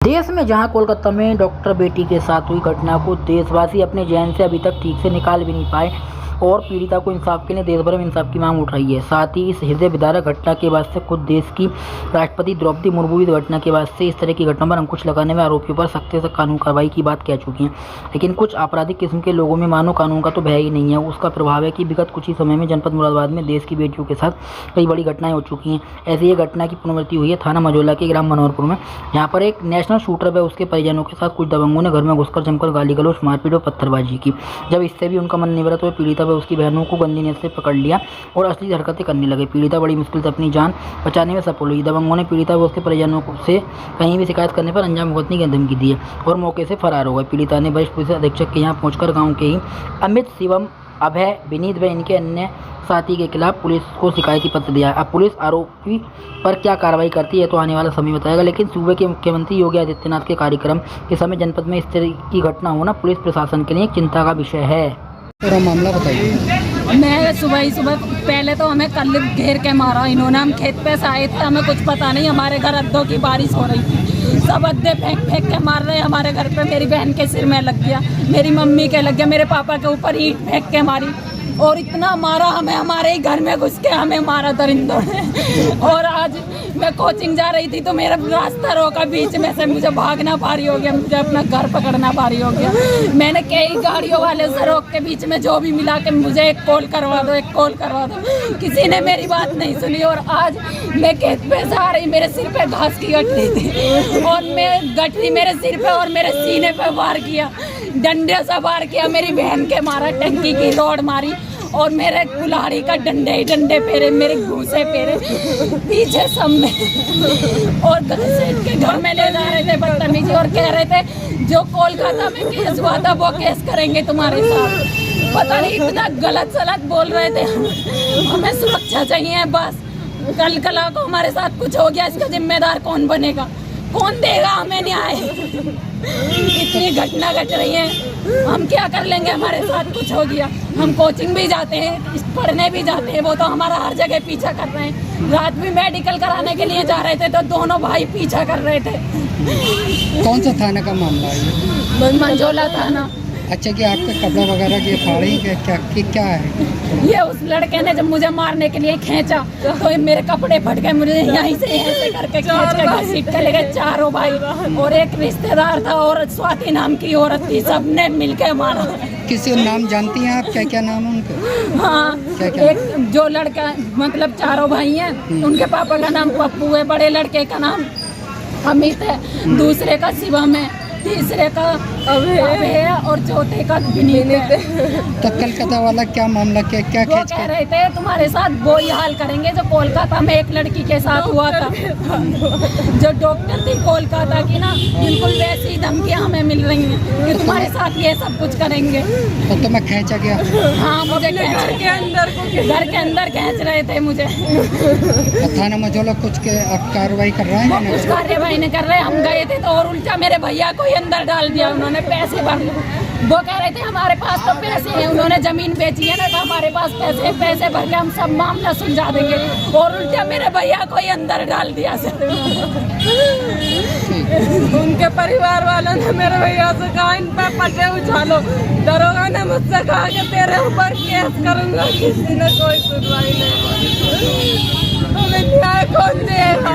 देश में जहां कोलकाता में डॉक्टर बेटी के साथ हुई घटना को देशवासी अपने ज़हन से अभी तक ठीक से निकाल भी नहीं पाए और पीड़िता को इंसाफ के लिए देश भर में इंसाफ की मांग उठ रही है। साथ ही इस हृदय विदारक घटना के बाद से खुद देश की राष्ट्रपति द्रौपदी मुर्मू भी घटना के बाद से इस तरह की घटनाओं पर अंकुश लगाने में आरोपियों पर सख्त से कानून कार्रवाई की बात कह चुकी हैं। लेकिन कुछ आपराधिक किस्म के लोगों में मानो कानून का तो भय ही नहीं है। उसका प्रभाव है कि विगत कुछ ही समय में जनपद मुरादाबाद में देश की बेटियों के साथ कई बड़ी घटनाएं हो चुकी हैं। ऐसी एक घटना की पुनरावृत्ति हुई है थाना मझौला के ग्राम मनोहरपुर में। यहाँ पर एक नेशनल शूटर व उसके परिजनों के साथ कुछ दबंगों ने घर में घुसकर जमकर गाली गलौज, मारपीट और पत्थरबाजी की। जब इससे भी उनका मन निवृत्त हुआ, पीड़िता व उसकी बहनों को गंदी नीयत से पकड़ लिया और असली हरकतें करने लगे। पीड़िता बड़ी मुश्किल से अपनी जान बचाने में सफल हुई। दबंगों ने पीड़िता व उसके परिजनों से कहीं भी शिकायत करने पर अंजाम भुगतने की धमकी दी और मौके से फरार हो गए। पीड़िता ने वरिष्ठ पुलिस अधीक्षक के यहाँ पहुंचकर गांव के ही अमित, शिवम, अभय, विनीत व इनके अन्य साथी के खिलाफ पुलिस को शिकायती पत्र दिया। अब पुलिस आरोपी पर क्या कार्रवाई करती है तो आने वाला समय बताएगा। लेकिन सूबे के मुख्यमंत्री योगी आदित्यनाथ के कार्यक्रम के समय जनपद में इस तरह की घटना होना पुलिस प्रशासन के लिए एक चिंता का विषय है। पूरा मामला बताइए। मैं सुबह ही पहले तो हमें कल घेर के मारा इन्होंने। हम खेत पे से आए थे, हमें कुछ पता नहीं। हमारे घर अद्दों की बारिश हो रही थी, सब अद्दे फेंक फेंक के मार रहे हैं हमारे घर पे। मेरी बहन के सिर में लग गया, मेरी मम्मी के लग गया, मेरे पापा के ऊपर ईंट फेंक के मारी और इतना मारा हमें। हमारे ही घर में घुस के हमें मारा दरिंदों ने। और आज मैं कोचिंग जा रही थी तो मेरा रास्ता रोका बीच में से, मुझे भागना भारी हो गया, मुझे अपना घर पकड़ना भारी हो गया। मैंने कई गाड़ियों वाले से रोक के बीच में जो भी मिला के मुझे एक कॉल करवा दो, एक कॉल करवा दो, किसी ने मेरी बात नहीं सुनी। और आज मैं खेत पे से आ रही, मेरे सिर पे घास की गठरी थी और मैं गठरी मेरे सिर पे और मेरे सीने पे वार किया, डंडे से वार किया। मेरी बहन के मारा, टंकी की रोड मारी और मेरे कुल्हाड़ी का डंडे ही डंडे फेरे, मेरे घूसे फेरे पीछे सब में। और घसीट के घर में ले जा रहे थे बदतमीजी और कह रहे थे जो कोलकाता में केस हुआ था वो केस करेंगे तुम्हारे साथ। पता नहीं इतना गलत सलत बोल रहे थे। हमें सुरक्षा चाहिए बस। कल कला को हमारे साथ कुछ हो गया, इसका जिम्मेदार कौन बनेगा, कौन देगा हमें न्याय। इतनी घटना घट रही है, हम क्या कर लेंगे। हमारे साथ कुछ हो गया, हम कोचिंग भी जाते हैं, पढ़ने भी जाते हैं, वो तो हमारा हर जगह पीछा कर रहे हैं। रात भी मेडिकल कराने के लिए जा रहे थे तो दोनों भाई पीछा कर रहे थे। कौन सा थाने का मामला है? मंझौला थाना। अच्छा, कि आपके कपड़ा वगैरह की फाड़ी क्या है? ये उस लड़के ने जब मुझे मारने के लिए खींचा तो मेरे कपड़े फट गए, मुझे यहीं से ऐसे करके खींच के घसीट के ले गए। चारों भाई और एक रिश्तेदार था और स्वाति नाम की औरत थी, सबने मिलके मारा। किसी नाम जानती हैं आप? क्या क्या नाम है उनके? हाँ, एक जो लड़का मतलब चारों भाई हैं, उनके पापा का नाम पप्पू है, बड़े लड़के का नाम अमित है, दूसरे का शिवम है, तीसरे का अभय है और चौथे का विनीत है। तो कलकत्ता वाला क्या मामला, क्या वो कह रहे थे तुम्हारे साथ वो ही हाल करेंगे जो कोलकाता में एक लड़की के साथ हुआ था। जो डॉक्टर थी कोलकाता की ना, बिल्कुल वैसी धमकियां हमें मिल रही हैं कि तुम्हारे साथ ये सब कुछ करेंगे। तो तुम्हें खींचा गया? हाँ, मुझे घर के अंदर खींच रहे थे मुझे। थाना मझौला कुछ कार्रवाई कर रहा है? कुछ कार्यवाही नहीं कर रहे। हम गए थे तो और उल्टा मेरे भैया को ही अंदर डाल दिया उन्होंने, पैसे भर। वो कह रहे थे हमारे पास तो पैसे हैं, उन्होंने जमीन बेची है ना, तो हमारे पास पैसे भर के हम सब मामला सुलझा देंगे। और उल्टा मेरे भैया को ही अंदर डाल दिया सर। उनके परिवार वालों ने मेरे भैया से कहा इन पे पटे उछालो। दरोगा ने मुझसे कहा कि तेरे ऊपर केस करूंगा, किसी ने कोई सुनवाई नहीं। हमें न्याय कौन देगा?